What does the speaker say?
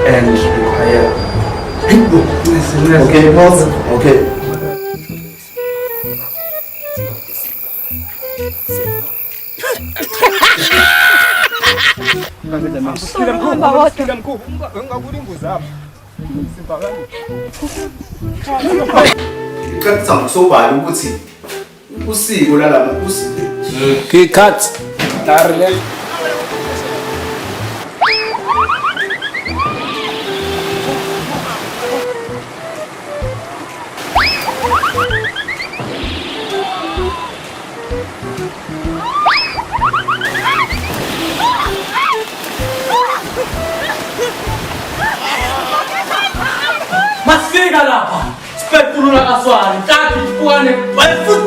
and require. Okay, pause. Okay. Okay, cut. Masika lapha. Siphetulula kaswani. Kati kuane. Bayifuthi